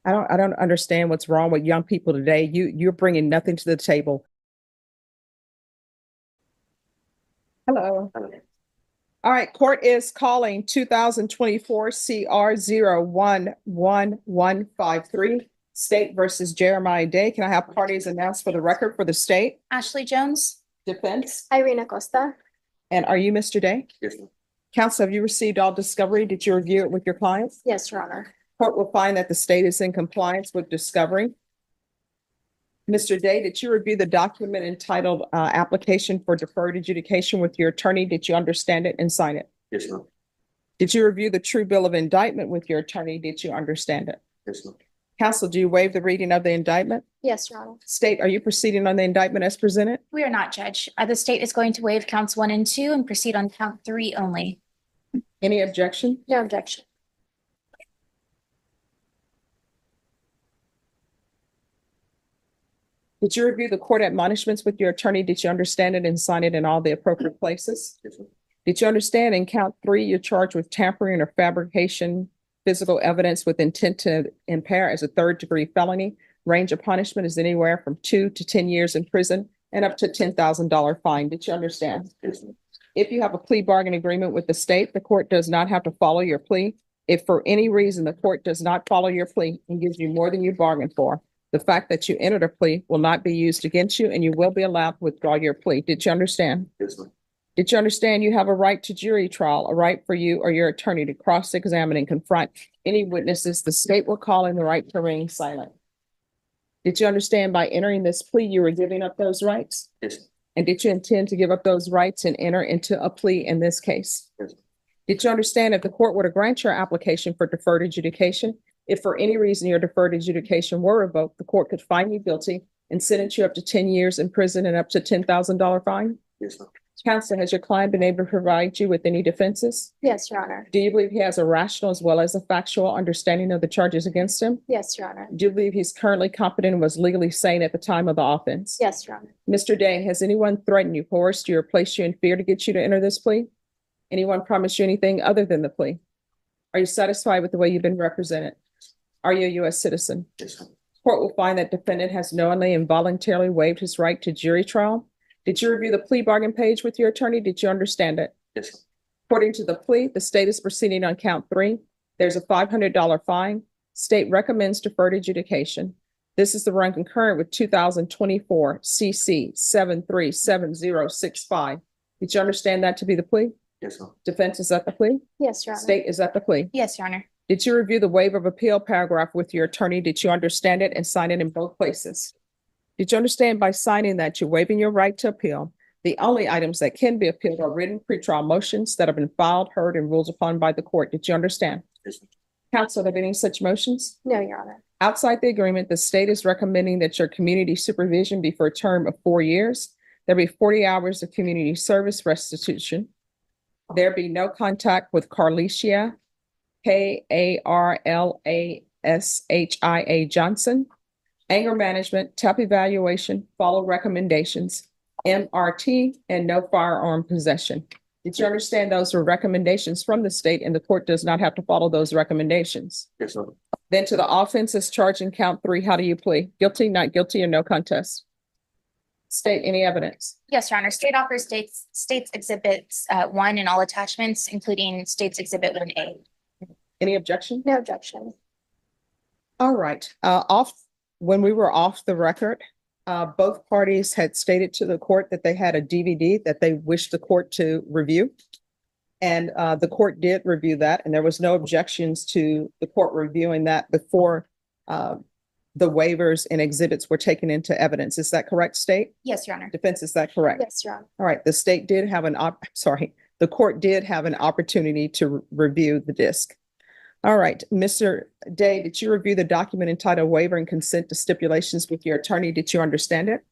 I don't understand what's wrong with young people today. You're bringing nothing to the table. Hello. All right, court is calling 2024 CR 0111153, State versus Jeremiah Day. Can I have parties announced for the record for the state? Ashley Jones. Defense. Irene Acosta. And are you Mr. Day? Yes, ma'am. Counsel, have you received all discovery? Did you review it with your clients? Yes, Your Honor. Court will find that the state is in compliance with discovery. Mr. Day, did you review the document entitled Application for Deferred Adjudication with your attorney? Did you understand it and sign it? Yes, ma'am. Did you review the true bill of indictment with your attorney? Did you understand it? Yes, ma'am. Counsel, do you waive the reading of the indictment? Yes, Your Honor. State, are you proceeding on the indictment as presented? We are not, Judge. The state is going to waive counts 1 and 2 and proceed on count 3 only. Any objection? No objection. Did you review the court admonishments with your attorney? Did you understand it and sign it in all the appropriate places? Yes, ma'am. Did you understand in count 3, you're charged with tampering or fabrication physical evidence with intent to impair as a 3rd-degree felony? Range of punishment is anywhere from 2 to 10 years in prison and up to $10,000 fine. Did you understand? Yes, ma'am. If you have a plea bargain agreement with the state, the court does not have to follow your plea. If for any reason the court does not follow your plea and gives you more than you bargained for, the fact that you entered a plea will not be used against you and you will be allowed to withdraw your plea. Did you understand? Yes, ma'am. Did you understand you have a right to jury trial, a right for you or your attorney to cross-examine and confront any witnesses the state will call in the right to remain silent? Did you understand by entering this plea, you were giving up those rights? Yes, ma'am. And did you intend to give up those rights and enter into a plea in this case? Yes, ma'am. Did you understand if the court were to grant your application for deferred adjudication, if for any reason your deferred adjudication were revoked, the court could find you guilty and sentence you up to 10 years in prison and up to $10,000 fine? Yes, ma'am. Counsel, has your client been able to provide you with any defenses? Yes, Your Honor. Do you believe he has a rational as well as a factual understanding of the charges against him? Yes, Your Honor. Do you believe he's currently competent and was legally sane at the time of the offense? Yes, Your Honor. Mr. Day, has anyone threatened you, coerced you, or placed you in fear to get you to enter this plea? Anyone promised you anything other than the plea? Are you satisfied with the way you've been represented? Are you a U.S. citizen? Yes, ma'am. Court will find that defendant has knowingly and voluntarily waived his right to jury trial. Did you review the plea bargain page with your attorney? Did you understand it? Yes, ma'am. According to the plea, the state is proceeding on count 3. There's a $500 fine. State recommends deferred adjudication. This is the run concurrent with 2024 CC 737065. Did you understand that to be the plea? Yes, ma'am. Defense is at the plea? Yes, Your Honor. State is at the plea. Yes, Your Honor. Did you review the waiver of appeal paragraph with your attorney? Did you understand it and sign it in both places? Did you understand by signing that you're waiving your right to appeal? The only items that can be appealed are written pretrial motions that have been filed, heard, and ruled upon by the court. Did you understand? Yes, ma'am. Counsel, have any such motions? No, Your Honor. Outside the agreement, the state is recommending that your community supervision be for a term of 4 years. There be 40 hours of community service restitution. There be no contact with Carlicia, Karlashia Johnson. Anger management, TAP evaluation, follow recommendations, MRT, and no firearm possession. Did you understand those were recommendations from the state and the court does not have to follow those recommendations? Yes, ma'am. Then to the offenses charged in count 3, how do you plead? Guilty, not guilty, or no contest? State any evidence. Yes, Your Honor. State offers states exhibits 1 and all attachments, including states exhibit 1A. Any objection? No objection. All right, when we were off the record, both parties had stated to the court that they had a DVD that they wished the court to review. And the court did review that, and there was no objections to the court reviewing that before the waivers and exhibits were taken into evidence. Is that correct, state? Yes, Your Honor. Defense, is that correct? Yes, Your Honor. All right, the state did have the court did have an opportunity to review the disc. All right, Mr. Day, did you review the document entitled Waiver and Consent to Stipulations with your attorney? Did you understand it?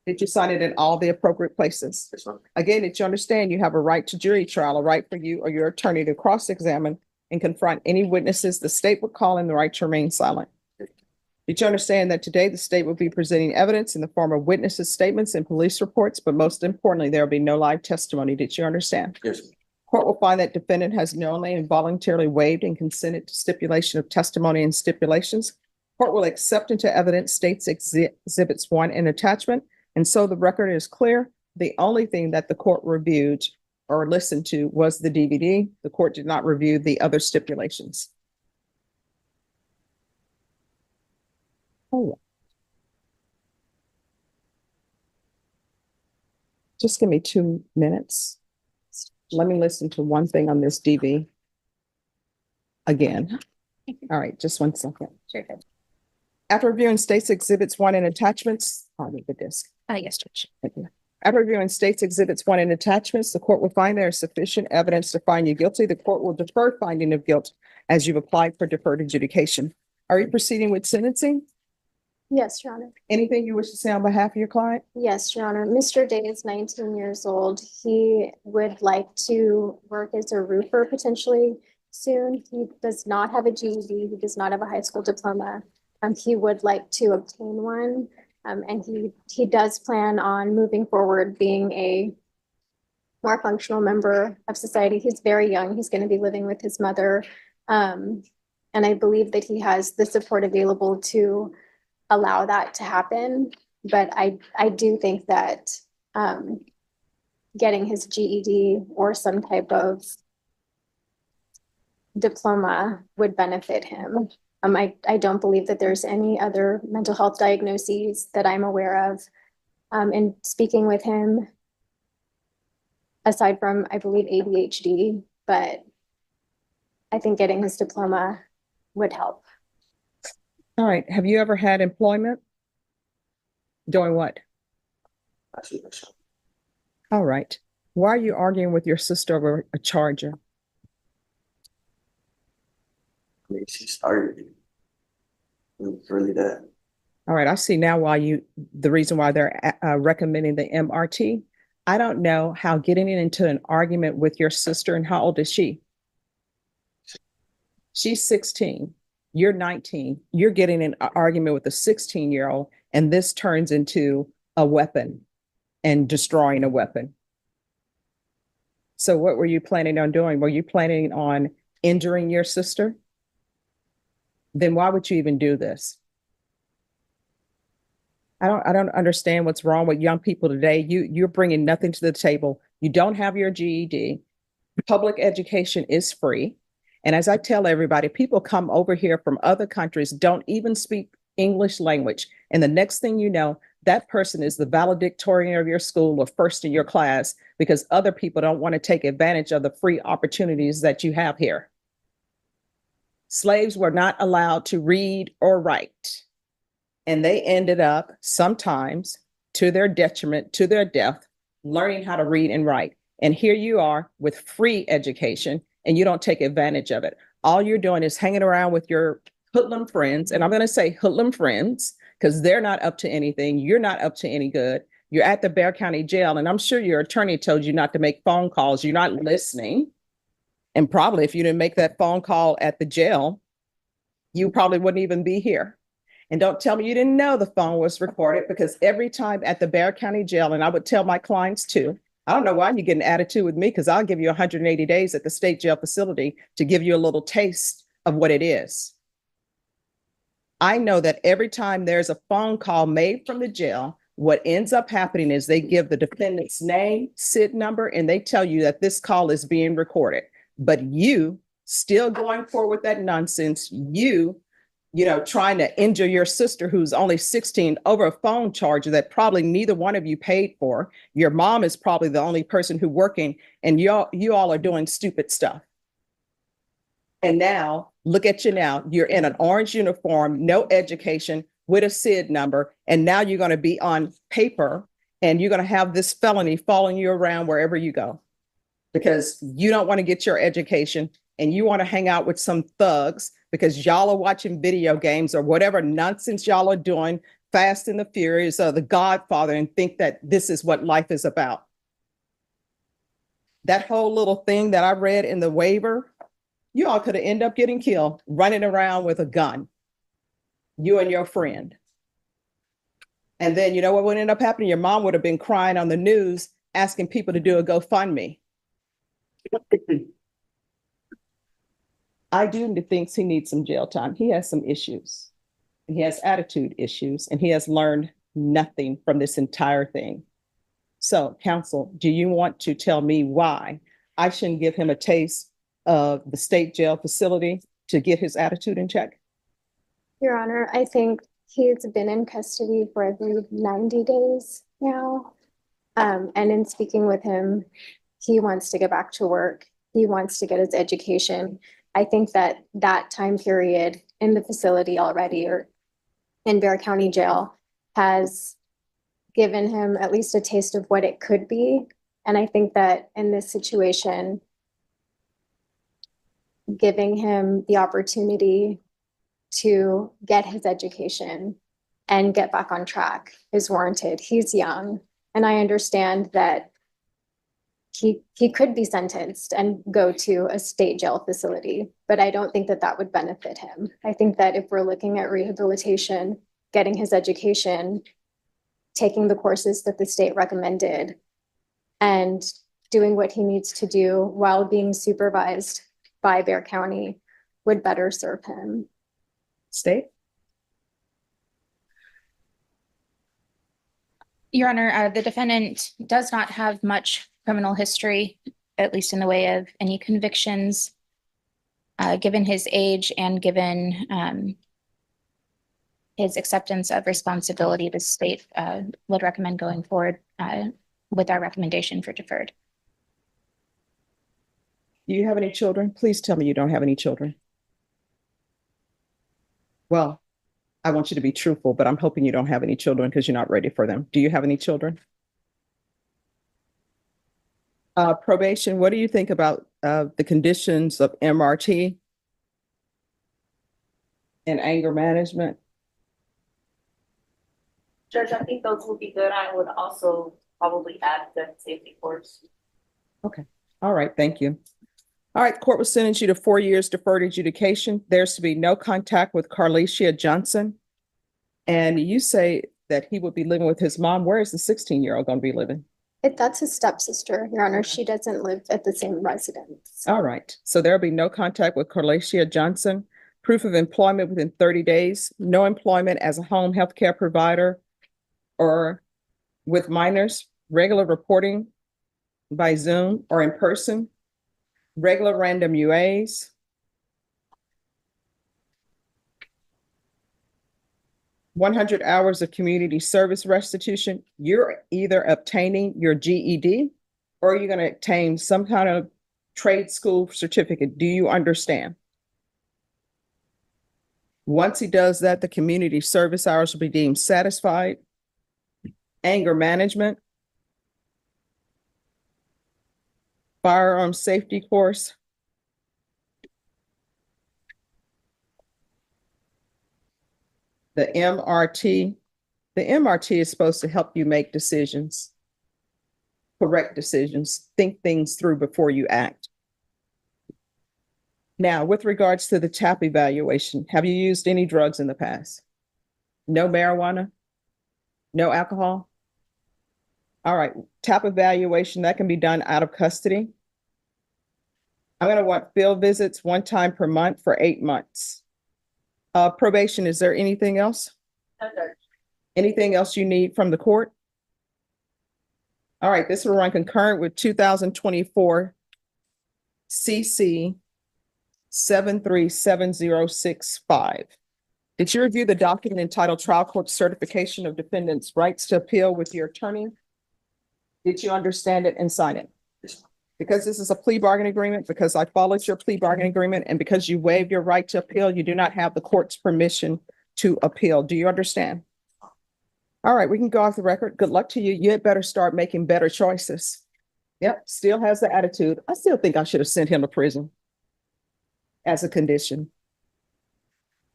Did you sign it in all the appropriate places? Yes, ma'am. Again, did you understand you have a right to jury trial, a right for you or your attorney to cross-examine and confront any witnesses the state would call in the right to remain silent? Did you understand that today the state will be presenting evidence in the form of witnesses' statements and police reports, but most importantly, there will be no live testimony? Did you understand? Yes, ma'am. Court will find that defendant has knowingly and voluntarily waived and consented to stipulation of testimony and stipulations Court will accept into evidence states exhibits 1 and attachment. And so the record is clear. The only thing that the court reviewed or listened to was the DVD. The court did not review the other stipulations. Oh. Just give me 2 minutes. Let me listen to one thing on this DV again. All right, just 1 second. Sure. Good. After reviewing states exhibits 1 and attachments, I'll need the disc. Yes, Judge. Thank you. After reviewing states exhibits 1 and attachments, the court will find there is sufficient evidence to find you guilty. The court will defer finding of guilt as you've applied for deferred adjudication. Are you proceeding with sentencing? Yes, Your Honor. Anything you wish to say on behalf of your client? Yes, Your Honor. Mr. Day is 19 years old. He would like to work as a roofer potentially soon. He does not have a GED. He does not have a high school diploma. He would like to obtain one. And he does plan on moving forward being a more functional member of society. He's very young. He's going to be living with his mother. And I believe that he has the support available to allow that to happen. But I do think that getting his GED or some type of diploma would benefit him. I don't believe that there's any other mental health diagnoses that I'm aware of. In speaking with him, aside from, I believe, ADHD, but I think getting his diploma would help. All right. Have you ever had employment? Doing what? All right. Why are you arguing with your sister over a charger? I mean, she started it. It was really that. All right. I see now why the reason why they're recommending the MRT. I don't know how getting into an argument with your sister, and how old is she? She's 16. You're 19. You're getting in an argument with a 16-year-old, and this turns into a weapon and destroying a weapon. So what were you planning on doing? Were you planning on injuring your sister? Then why would you even do this? I don't understand what's wrong with young people today. You're bringing nothing to the table. You don't have your GED. Public education is free. And as I tell everybody, people come over here from other countries, don't even speak English language. And the next thing you know, that person is the valedictorian of your school or first in your class, because other people don't want to take advantage of the free opportunities that you have here. Slaves were not allowed to read or write. And they ended up sometimes, to their detriment, to their death, learning how to read and write. And here you are with free education, and you don't take advantage of it. All you're doing is hanging around with your hoodlum friends. And I'm going to say hoodlum friends because they're not up to anything. You're not up to any good. You're at the Bexar County Jail, and I'm sure your attorney told you not to make phone calls. You're not listening. And probably if you didn't make that phone call at the jail, you probably wouldn't even be here. And don't tell me you didn't know the phone was recorded, because every time at the Bexar County Jail, and I would tell my clients too, I don't know why you get an attitude with me, because I'll give you 180 days at the state jail facility to give you a little taste of what it is. I know that every time there's a phone call made from the jail, what ends up happening is they give the defendant's name, SID number, and they tell you that this call is being recorded. But you still going forward with that nonsense, trying to injure your sister who's only 16 over a phone charger that probably neither one of you paid for. Your mom is probably the only person who's working, and you all are doing stupid stuff. And now, look at you now. You're in an orange uniform, no education, with a SID number, and now you're going to be on paper, and you're going to have this felony following you around wherever you go, because you don't want to get your education, and you want to hang out with some thugs because y'all are watching video games or whatever nonsense y'all are doing, Fast and the Furious or The Godfather, and think that this is what life is about. That whole little thing that I read in the waiver, you all could have ended up getting killed running around with a gun, you and your friend. And then you know what would end up happening? Your mom would have been crying on the news asking people to do a GoFundMe. I do think he needs some jail time. He has some issues. He has attitude issues, and he has learned nothing from this entire thing. So, counsel, do you want to tell me why I shouldn't give him a taste of the state jail facility to get his attitude in check? Your Honor, I think he's been in custody for, I believe, 90 days now. And in speaking with him, he wants to get back to work. He wants to get his education. I think that that time period in the facility already, or in Bear County Jail, has given him at least a taste of what it could be. And I think that in this situation, giving him the opportunity to get his education and get back on track is warranted. He's young, and I understand that he could be sentenced and go to a state jail facility, but I don't think that that would benefit him. I think that if we're looking at rehabilitation, getting his education, taking the courses that the state recommended, and doing what he needs to do while being supervised by Bear County would better serve him. State? Your Honor, the defendant does not have much criminal history, at least in the way of any convictions. Given his age and given his acceptance of responsibility, the state would recommend going forward with our recommendation for deferred. Do you have any children? Please tell me you don't have any children. Well, I want you to be truthful, but I'm hoping you don't have any children because you're not ready for them. Do you have any children? Probation, what do you think about the conditions of MRT and anger management? Judge, I think those would be good. I would also probably add the safety course. Okay. All right. Thank you. All right. The court will sentence you to 4 years deferred adjudication. There's to be no contact with Carlicia Johnson. And you say that he would be living with his mom. Where is the 16-year-old going to be living? That's his stepsister, Your Honor. She doesn't live at the same residence. All right. So there'll be no contact with Carlicia Johnson. Proof of employment within 30 days. No employment as a home health care provider or with minors. Regular reporting by Zoom or in person. Regular random UAs. $100 hours of community service restitution. You're either obtaining your GED or you're going to obtain some kind of trade school certificate. Do you understand? Once he does that, the community service hours will be deemed satisfied. Anger management. Firearm safety course. The MRT. The MRT is supposed to help you make decisions, correct decisions, think things through before you act. Now, with regards to the TAP evaluation, have you used any drugs in the past? No marijuana? No alcohol? All right, TAP evaluation, that can be done out of custody. I'm going to want field visits 1 time per month for 8 months. Probation, is there anything else? No, Judge. Anything else you need from the court? All right, this will run concurrent with 2024 CC 737065. Did you review the document entitled Trial Court Certification of Defendant's Rights to Appeal with your attorney? Did you understand it and sign it? Because this is a plea bargain agreement, because I followed your plea bargain agreement, and because you waived your right to appeal, you do not have the court's permission to appeal. Do you understand? All right, we can go off the record. Good luck to you. You had better start making better choices. Yep, still has the attitude. I still think I should have sent him to prison as a condition.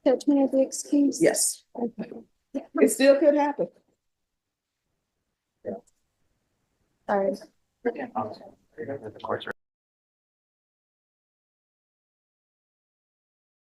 Judge, may I be excused? Yes, it still could happen. Sorry. The court's